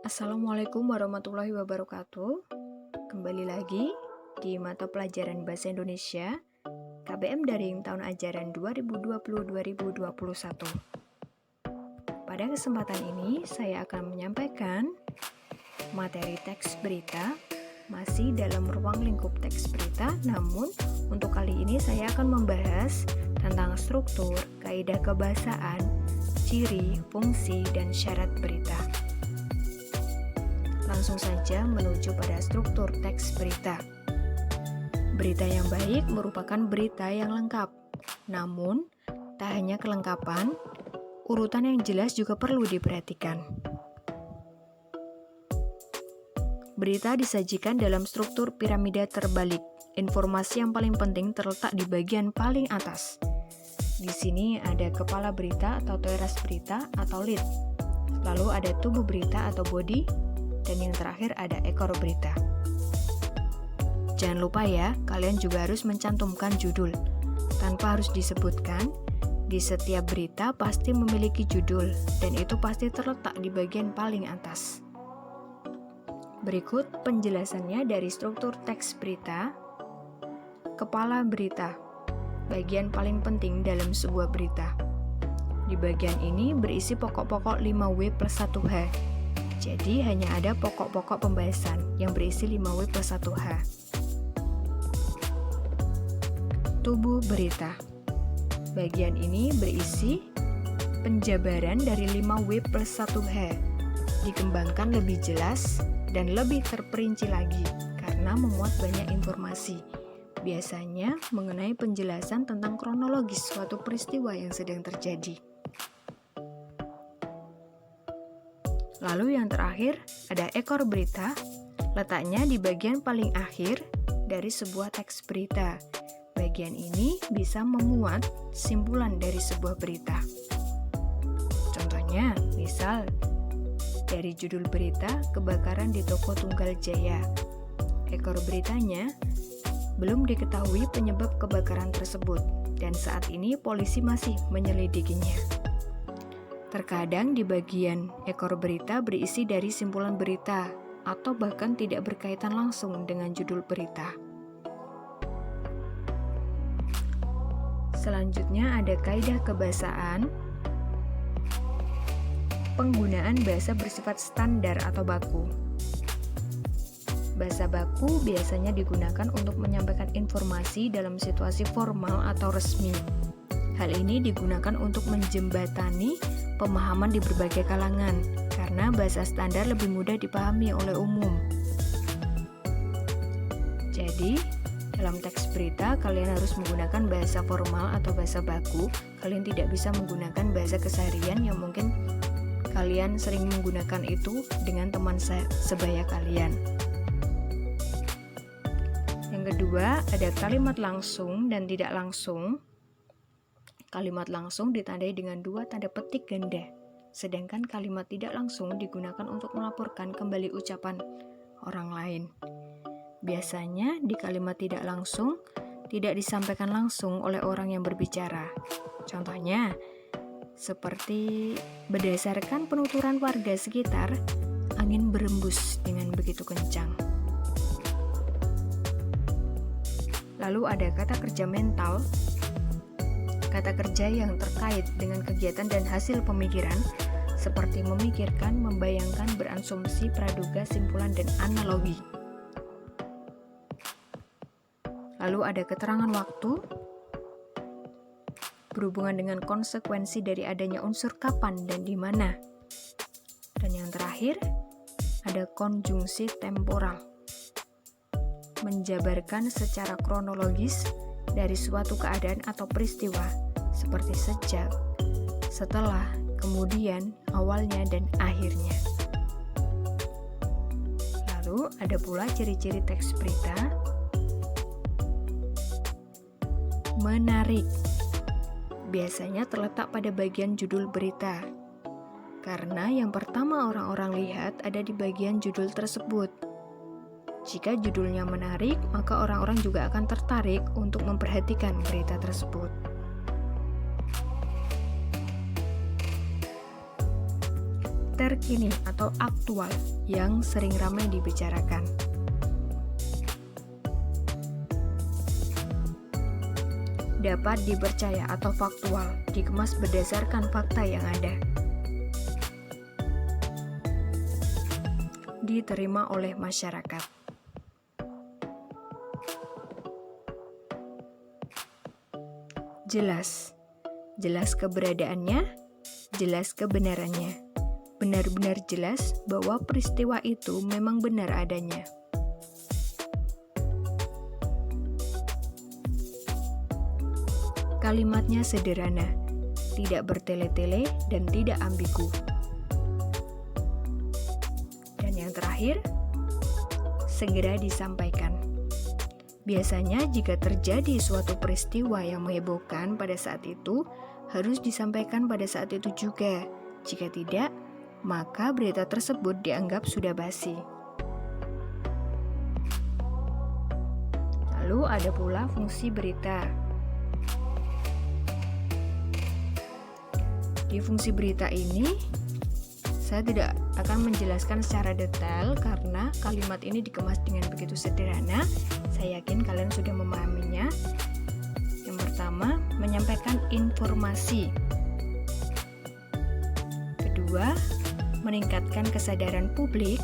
Assalamualaikum warahmatullahi wabarakatuh. Kembali lagi di mata pelajaran Bahasa Indonesia KBM Daring tahun ajaran 2020-2021. Pada kesempatan ini saya akan menyampaikan materi teks berita masih dalam ruang lingkup teks berita, namun untuk kali ini saya akan membahas tentang struktur, kaidah kebahasaan, ciri, fungsi, dan syarat berita. Langsung saja menuju pada struktur teks berita. Berita yang baik merupakan berita yang lengkap. Namun, tak hanya kelengkapan, urutan yang jelas juga perlu diperhatikan. Berita disajikan dalam struktur piramida terbalik. Informasi yang paling penting terletak di bagian paling atas. Di sini ada kepala berita atau teras berita atau lead. Lalu ada tubuh berita atau body. Dan yang terakhir ada ekor berita. Jangan lupa ya, kalian juga harus mencantumkan judul. Tanpa harus disebutkan, di setiap berita pasti memiliki judul, dan itu pasti terletak di bagian paling atas. Berikut penjelasannya dari struktur teks berita. Kepala berita, bagian paling penting dalam sebuah berita. Di bagian ini berisi pokok-pokok 5W plus 1H. Jadi hanya ada pokok-pokok pembahasan yang berisi 5W plus 1H. Tubuh berita. Bagian ini berisi penjabaran dari 5W plus 1H. Dikembangkan lebih jelas dan lebih terperinci lagi karena memuat banyak informasi. Biasanya mengenai penjelasan tentang kronologis suatu peristiwa yang sedang terjadi. Lalu yang terakhir, ada ekor berita, letaknya di bagian paling akhir dari sebuah teks berita. Bagian ini bisa memuat simpulan dari sebuah berita. Contohnya, misal, dari judul berita, kebakaran di toko Tunggal Jaya. Ekor beritanya, belum diketahui penyebab kebakaran tersebut, dan saat ini polisi masih menyelidikinya. Terkadang di bagian ekor berita berisi dari simpulan berita atau bahkan tidak berkaitan langsung dengan judul berita. Selanjutnya ada kaidah kebahasaan. Penggunaan bahasa bersifat standar atau baku. Bahasa baku biasanya digunakan untuk menyampaikan informasi dalam situasi formal atau resmi. Hal ini digunakan untuk menjembatani pemahaman di berbagai kalangan, karena bahasa standar lebih mudah dipahami oleh umum. Jadi, dalam teks berita, kalian harus menggunakan bahasa formal atau bahasa baku. Kalian tidak bisa menggunakan bahasa keseharian yang mungkin kalian sering menggunakan itu dengan teman sebaya kalian. Yang kedua, ada kalimat langsung dan tidak langsung. Kalimat langsung ditandai dengan 2 tanda petik ganda, sedangkan kalimat tidak langsung digunakan untuk melaporkan kembali ucapan orang lain. Biasanya di kalimat tidak langsung, tidak disampaikan langsung oleh orang yang berbicara. Contohnya, seperti berdasarkan penuturan warga sekitar, angin berembus dengan begitu kencang. Lalu ada kata kerja mental. Kata kerja yang terkait dengan kegiatan dan hasil pemikiran, seperti memikirkan, membayangkan, berasumsi, praduga, simpulan, dan analogi. Lalu ada keterangan waktu, berhubungan dengan konsekuensi dari adanya unsur kapan dan di mana. Dan yang terakhir, ada konjungsi temporal, menjabarkan secara kronologis dari suatu keadaan atau peristiwa, seperti sejak, setelah, kemudian, awalnya, dan akhirnya. Lalu ada pula ciri-ciri teks berita. Menarik. Biasanya terletak pada bagian judul berita, karena yang pertama orang-orang lihat ada di bagian judul tersebut. Jika judulnya menarik, maka orang-orang juga akan tertarik untuk memperhatikan berita tersebut. terkini atau aktual yang sering ramai dibicarakan. Dapat dipercaya atau faktual, dikemas berdasarkan fakta yang ada. Diterima oleh masyarakat. Jelas. Jelas keberadaannya, jelas kebenarannya. Benar-benar jelas bahwa peristiwa itu memang benar adanya. Kalimatnya sederhana, tidak bertele-tele dan tidak ambigu. Dan yang terakhir, segera disampaikan. Biasanya jika terjadi suatu peristiwa yang menghebohkan pada saat itu, harus disampaikan pada saat itu juga. Jika tidak, maka berita tersebut dianggap sudah basi. Lalu ada pula fungsi berita. Di fungsi berita ini, saya tidak akan menjelaskan secara detail karena kalimat ini dikemas dengan begitu sederhana. Saya yakin kalian sudah memahaminya. Yang pertama, menyampaikan informasi. Kedua, meningkatkan kesadaran publik.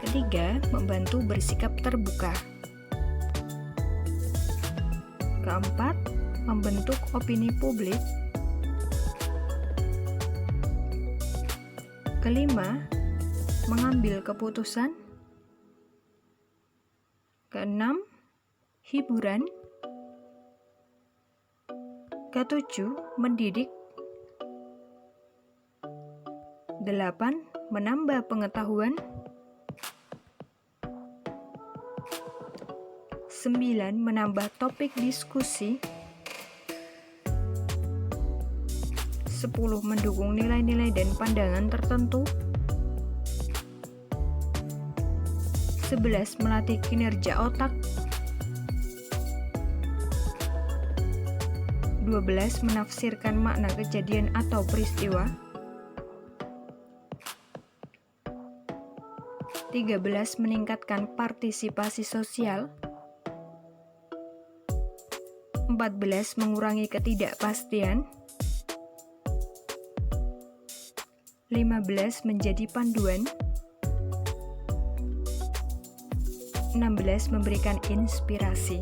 Ketiga, membantu bersikap terbuka. Keempat, membentuk opini publik. Kelima, mengambil keputusan. Keenam, hiburan. Ketujuh, mendidik. 8, menambah pengetahuan. 9, menambah topik diskusi. 10, mendukung nilai-nilai dan pandangan tertentu. 11, melatih kinerja otak. 12, menafsirkan makna kejadian atau peristiwa. 13, meningkatkan partisipasi sosial. 14, mengurangi ketidakpastian. 15, menjadi panduan. 16, memberikan inspirasi.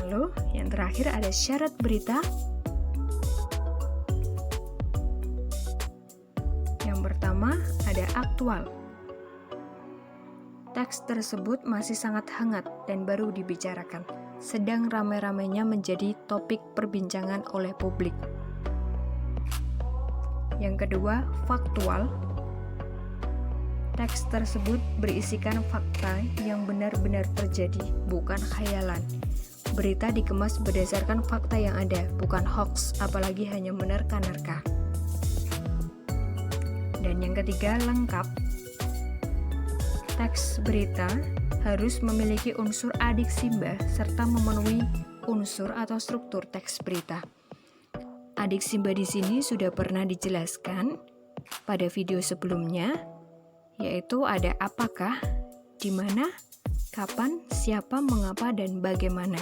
Lalu, yang terakhir ada syarat berita. Yang pertama, ada aktual. Teks tersebut masih sangat hangat dan baru dibicarakan, sedang ramai-ramainya menjadi topik perbincangan oleh publik. Yang kedua, faktual. Teks tersebut berisikan fakta yang benar-benar terjadi, bukan khayalan. Berita dikemas berdasarkan fakta yang ada, bukan hoax, apalagi hanya menerka-nerka. Dan yang ketiga, lengkap. Teks berita harus memiliki unsur adik simba serta memenuhi unsur atau struktur teks berita. Adik simba di sini sudah pernah dijelaskan pada video sebelumnya, yaitu ada apakah, di mana, kapan, siapa, mengapa, dan bagaimana.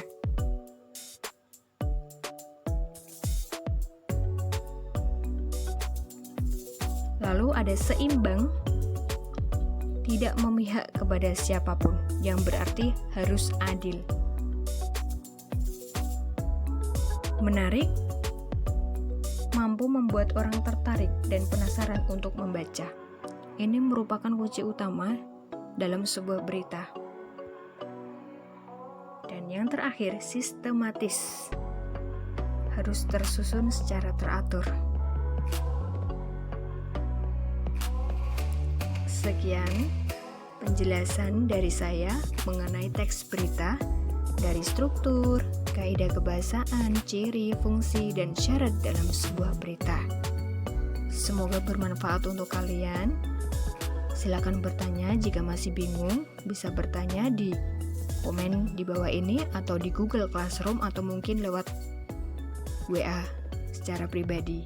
Lalu ada seimbang, tidak memihak kepada siapapun, yang berarti harus adil. Menarik, mampu membuat orang tertarik dan penasaran untuk membaca. Ini merupakan kunci utama dalam sebuah berita. Dan yang terakhir, sistematis. Harus tersusun secara teratur. Sekian penjelasan dari saya mengenai teks berita, dari struktur, kaidah kebahasaan, ciri, fungsi, dan syarat dalam sebuah berita. Semoga bermanfaat untuk kalian. Silakan bertanya jika masih bingung, bisa bertanya di komen di bawah ini atau di Google Classroom atau mungkin lewat WA secara pribadi.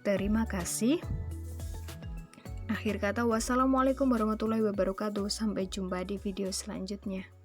Terima kasih. Akhir kata, wassalamualaikum warahmatullahi wabarakatuh. Sampai jumpa di video selanjutnya.